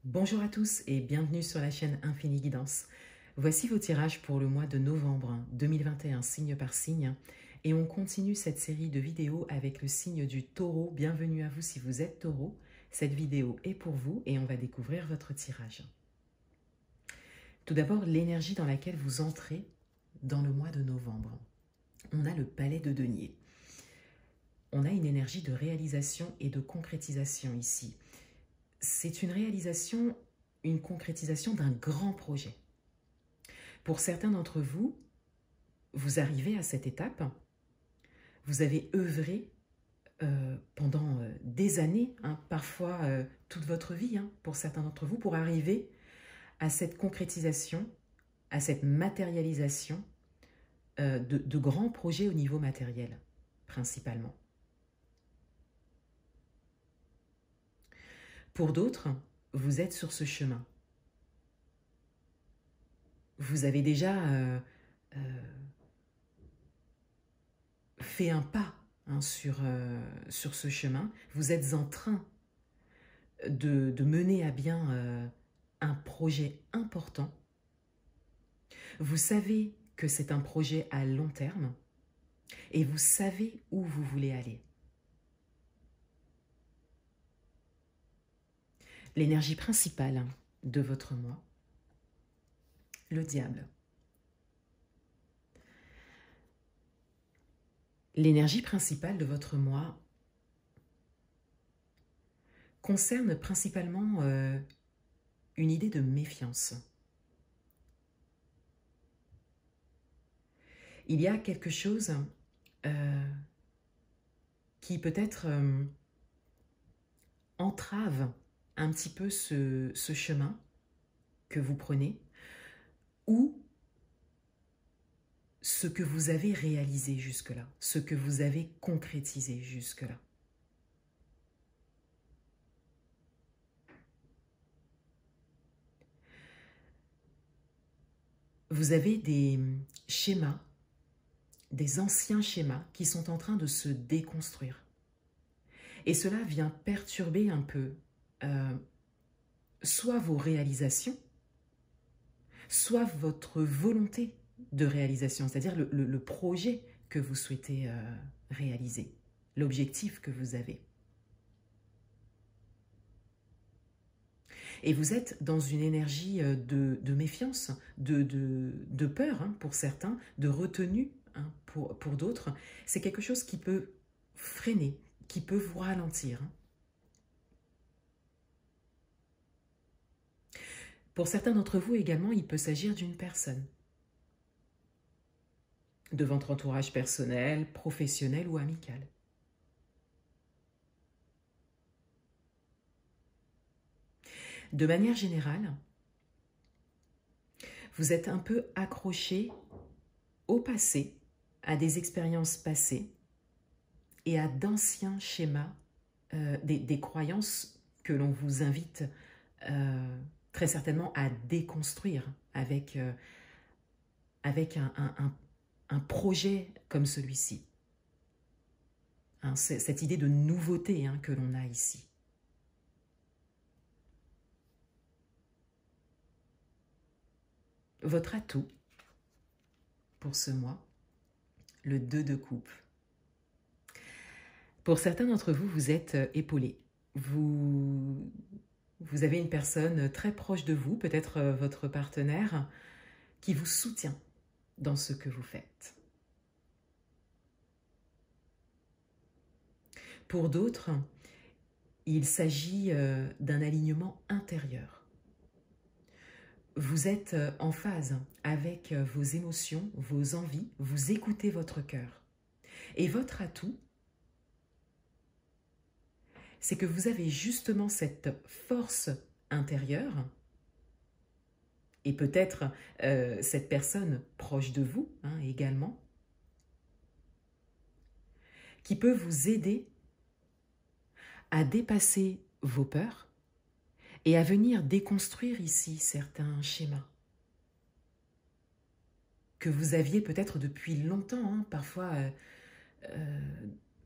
Bonjour à tous et bienvenue sur la chaîne Infini Guidance. Voici vos tirages pour le mois de novembre 2021, signe par signe. Et on continue cette série de vidéos avec le signe du taureau. Bienvenue à vous si vous êtes taureau. Cette vidéo est pour vous et on va découvrir votre tirage. Tout d'abord, l'énergie dans laquelle vous entrez dans le mois de novembre. On a le palais de denier. On a une énergie de réalisation et de concrétisation ici. C'est une réalisation, une concrétisation d'un grand projet. Pour certains d'entre vous, vous arrivez à cette étape, vous avez œuvré pendant des années, parfois toute votre vie, pour certains d'entre vous, pour arriver à cette concrétisation, à cette matérialisation de grands projets au niveau matériel, principalement. Pour d'autres, vous êtes sur ce chemin. Vous avez déjà fait un pas sur ce chemin. Vous êtes en train de mener à bien un projet important. Vous savez que c'est un projet à long terme et vous savez où vous voulez aller. L'énergie principale de votre mois, le diable. L'énergie principale de votre mois concerne principalement une idée de méfiance. Il y a quelque chose qui peut-être entrave un petit peu ce chemin que vous prenez ou ce que vous avez réalisé jusque-là, ce que vous avez concrétisé jusque-là. Vous avez des schémas, des anciens schémas qui sont en train de se déconstruire. Et cela vient perturber un peu soit vos réalisations, soit votre volonté de réalisation, c'est-à-dire le projet que vous souhaitez réaliser, l'objectif que vous avez. Et vous êtes dans une énergie de méfiance, de peur pour certains, de retenue pour d'autres. C'est quelque chose qui peut freiner, qui peut vous ralentir. Pour certains d'entre vous également, il peut s'agir d'une personne. De votre entourage personnel, professionnel ou amical. De manière générale, vous êtes un peu accroché au passé, à des expériences passées et à d'anciens schémas, des croyances que l'on vous invite très certainement à déconstruire avec un projet comme celui-ci. Cette idée de nouveauté que l'on a ici. Votre atout pour ce mois, le 2 de coupe. Pour certains d'entre vous, vous êtes épaulé. Vous avez une personne très proche de vous, peut-être votre partenaire, qui vous soutient dans ce que vous faites. Pour d'autres, il s'agit d'un alignement intérieur. Vous êtes en phase avec vos émotions, vos envies, vous écoutez votre cœur. Et votre atout, c'est que vous avez justement cette force intérieure et peut-être cette personne proche de vous également, qui peut vous aider à dépasser vos peurs et à venir déconstruire ici certains schémas que vous aviez peut-être depuis longtemps, parfois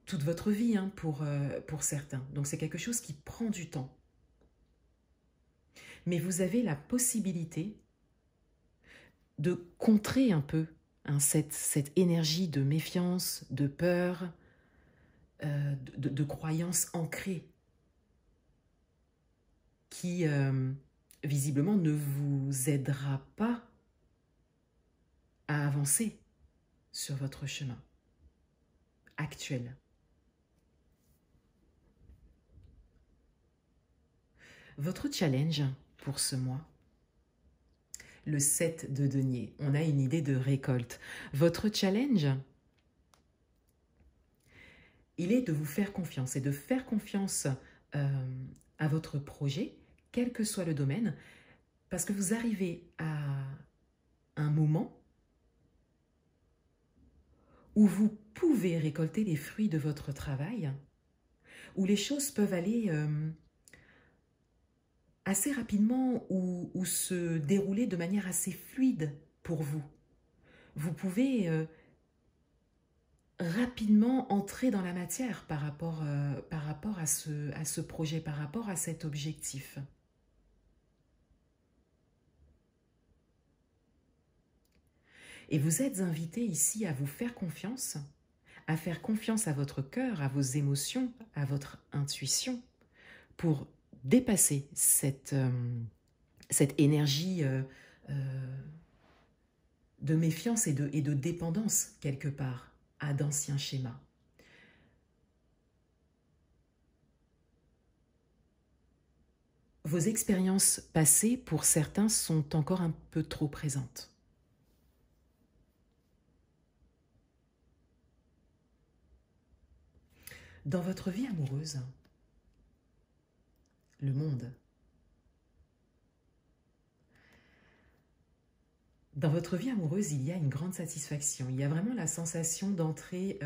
toute votre vie pour certains. Donc c'est quelque chose qui prend du temps. mais vous avez la possibilité de contrer un peu cette énergie de méfiance, de peur, de croyances ancrées qui, visiblement, ne vous aidera pas à avancer sur votre chemin actuel. Votre challenge pour ce mois, le 7 de denier, on a une idée de récolte. Votre challenge, il est de vous faire confiance et de faire confiance à votre projet, quel que soit le domaine, parce que vous arrivez à un moment où vous pouvez récolter les fruits de votre travail, où les choses peuvent aller assez rapidement ou se dérouler de manière assez fluide pour vous. Vous pouvez rapidement entrer dans la matière par rapport à ce projet, par rapport à cet objectif. Et vous êtes invité ici à vous faire confiance, à faire confiance à votre cœur, à vos émotions, à votre intuition, pour dépasser cette énergie de méfiance et de dépendance, quelque part, à d'anciens schémas. Vos expériences passées, pour certains, sont encore un peu trop présentes. Dans votre vie amoureuse, le monde, dans votre vie amoureuse, il y a une grande satisfaction. Il y a vraiment la sensation d'entrer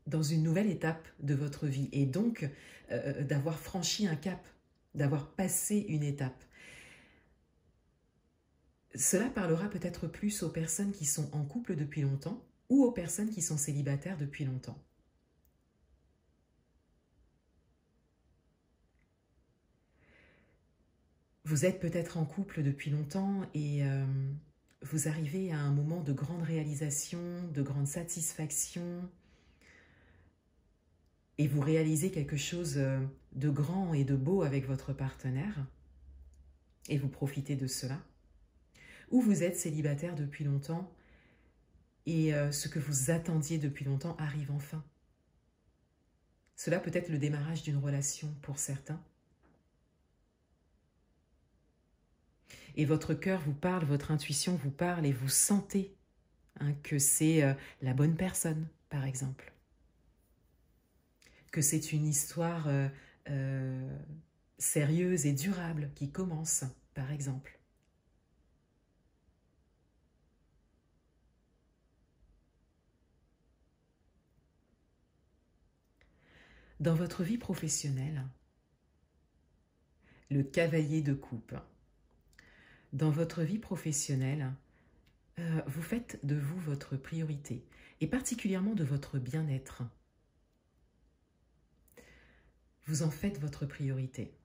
dans une nouvelle étape de votre vie et donc d'avoir franchi un cap, d'avoir passé une étape. Cela parlera peut-être plus aux personnes qui sont en couple depuis longtemps ou aux personnes qui sont célibataires depuis longtemps. Vous êtes peut-être en couple depuis longtemps et vous arrivez à un moment de grande réalisation, de grande satisfaction, et vous réalisez quelque chose de grand et de beau avec votre partenaire, et vous profitez de cela. Ou vous êtes célibataire depuis longtemps, et ce que vous attendiez depuis longtemps arrive enfin. Cela peut être le démarrage d'une relation pour certains. Et votre cœur vous parle, votre intuition vous parle, et vous sentez que c'est la bonne personne, par exemple. Que c'est une histoire sérieuse et durable qui commence, par exemple. Dans votre vie professionnelle, le cavalier de coupe. Dans votre vie professionnelle, vous faites de vous votre priorité, et particulièrement de votre bien-être. Vous en faites votre priorité.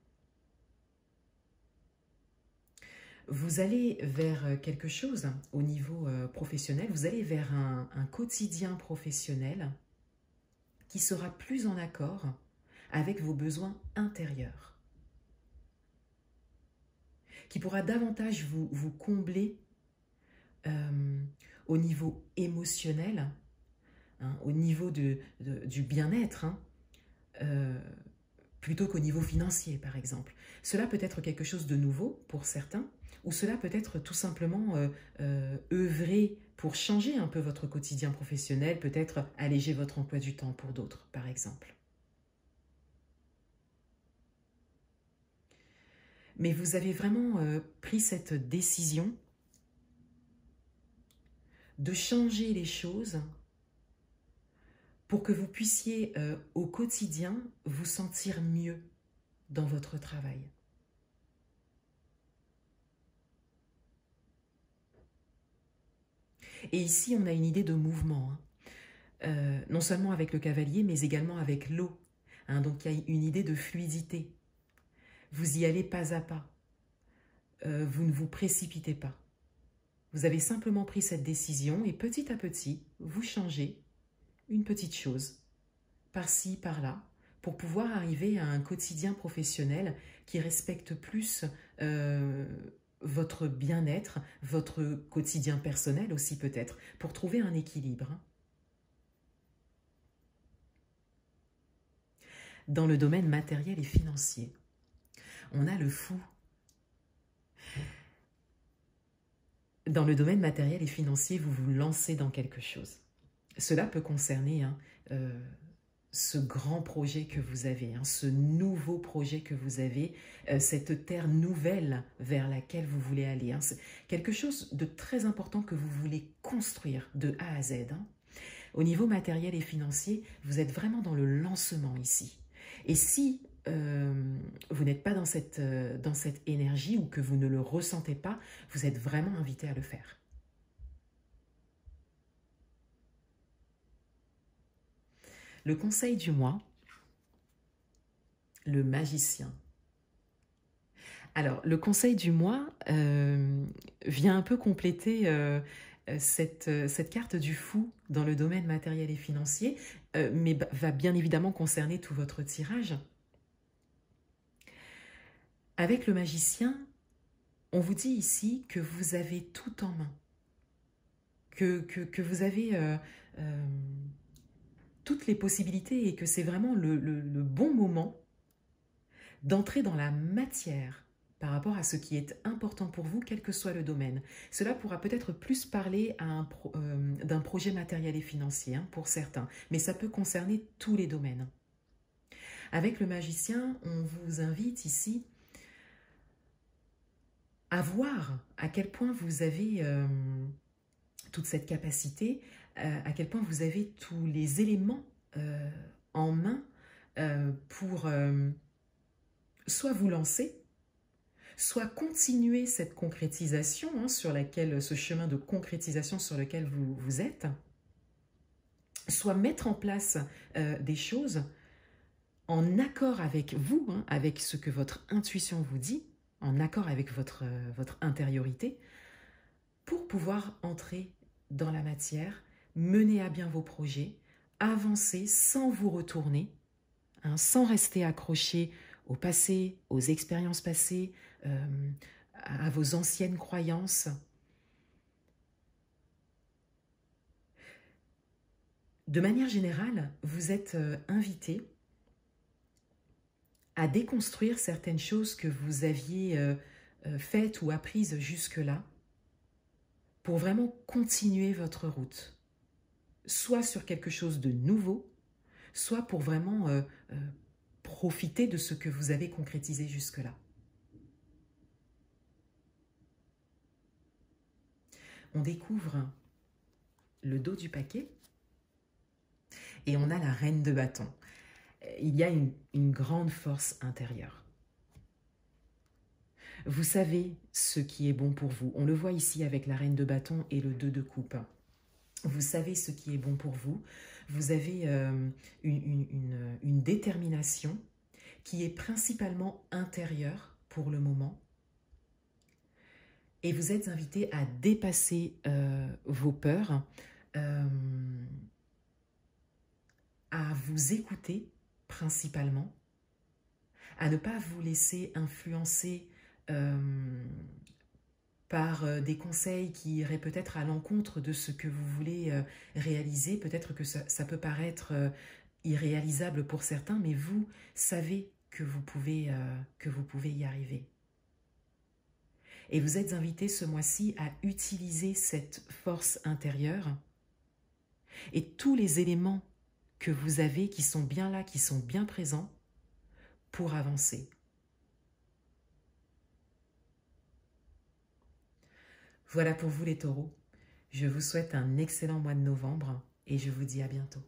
Vous allez vers quelque chose au niveau professionnel, vous allez vers un quotidien professionnel qui sera plus en accord avec vos besoins intérieurs, qui pourra davantage vous combler au niveau émotionnel, au niveau du bien-être, plutôt qu'au niveau financier, par exemple. Cela peut être quelque chose de nouveau pour certains, ou cela peut être tout simplement œuvrer pour changer un peu votre quotidien professionnel, peut-être alléger votre emploi du temps pour d'autres, par exemple. Mais vous avez vraiment pris cette décision de changer les choses pour que vous puissiez au quotidien vous sentir mieux dans votre travail. Et ici, on a une idée de mouvement, non seulement avec le cavalier, mais également avec l'eau. hein, donc il y a une idée de fluidité. Vous y allez pas à pas. Vous ne vous précipitez pas. Vous avez simplement pris cette décision et petit à petit, vous changez une petite chose, par-ci, par-là, pour pouvoir arriver à un quotidien professionnel qui respecte plus votre bien-être, votre quotidien personnel aussi peut-être, pour trouver un équilibre. Dans le domaine matériel et financier, on a le fou. Dans le domaine matériel et financier, vous vous lancez dans quelque chose. Cela peut concerner ce grand projet que vous avez, ce nouveau projet que vous avez, cette terre nouvelle vers laquelle vous voulez aller. C'est quelque chose de très important que vous voulez construire de A à Z. Au niveau matériel et financier, vous êtes vraiment dans le lancement ici. Et si vous n'êtes pas dans cette énergie ou que vous ne le ressentez pas, vous êtes vraiment invité à le faire. Le conseil du mois, le magicien. Alors, le conseil du mois vient un peu compléter cette carte du fou dans le domaine matériel et financier, mais va bien évidemment concerner tout votre tirage. Avec le magicien, on vous dit ici que vous avez tout en main, que vous avez toutes les possibilités et que c'est vraiment le bon moment d'entrer dans la matière par rapport à ce qui est important pour vous, quel que soit le domaine. Cela pourra peut-être plus parler d'un projet matériel et financier pour certains, mais ça peut concerner tous les domaines. Avec le magicien, on vous invite ici à voir à quel point vous avez toute cette capacité, à quel point vous avez tous les éléments en main pour soit vous lancer, soit continuer cette concrétisation sur laquelle, ce chemin de concrétisation sur lequel vous êtes, soit mettre en place des choses en accord avec vous, avec ce que votre intuition vous dit, en accord avec votre intériorité, pour pouvoir entrer dans la matière, mener à bien vos projets, avancer sans vous retourner, sans rester accroché au passé, aux expériences passées, à vos anciennes croyances. De manière générale, vous êtes invité à déconstruire certaines choses que vous aviez faites ou apprises jusque-là pour vraiment continuer votre route, soit sur quelque chose de nouveau, soit pour vraiment profiter de ce que vous avez concrétisé jusque-là. On découvre le dos du paquet et on a la reine de bâton. Il y a une grande force intérieure. Vous savez ce qui est bon pour vous. On le voit ici avec la reine de bâton et le 2 de coupe. Vous savez ce qui est bon pour vous. Vous avez une détermination qui est principalement intérieure pour le moment. Et vous êtes invité à dépasser vos peurs, à vous écouter principalement, à ne pas vous laisser influencer par des conseils qui iraient peut-être à l'encontre de ce que vous voulez réaliser. Peut-être que ça peut paraître irréalisable pour certains, mais vous savez que vous pouvez y arriver. Et vous êtes invité ce mois-ci à utiliser cette force intérieure et tous les éléments que vous avez qui sont bien là, qui sont bien présents pour avancer. Voilà pour vous les taureaux. Je vous souhaite un excellent mois de novembre et je vous dis à bientôt.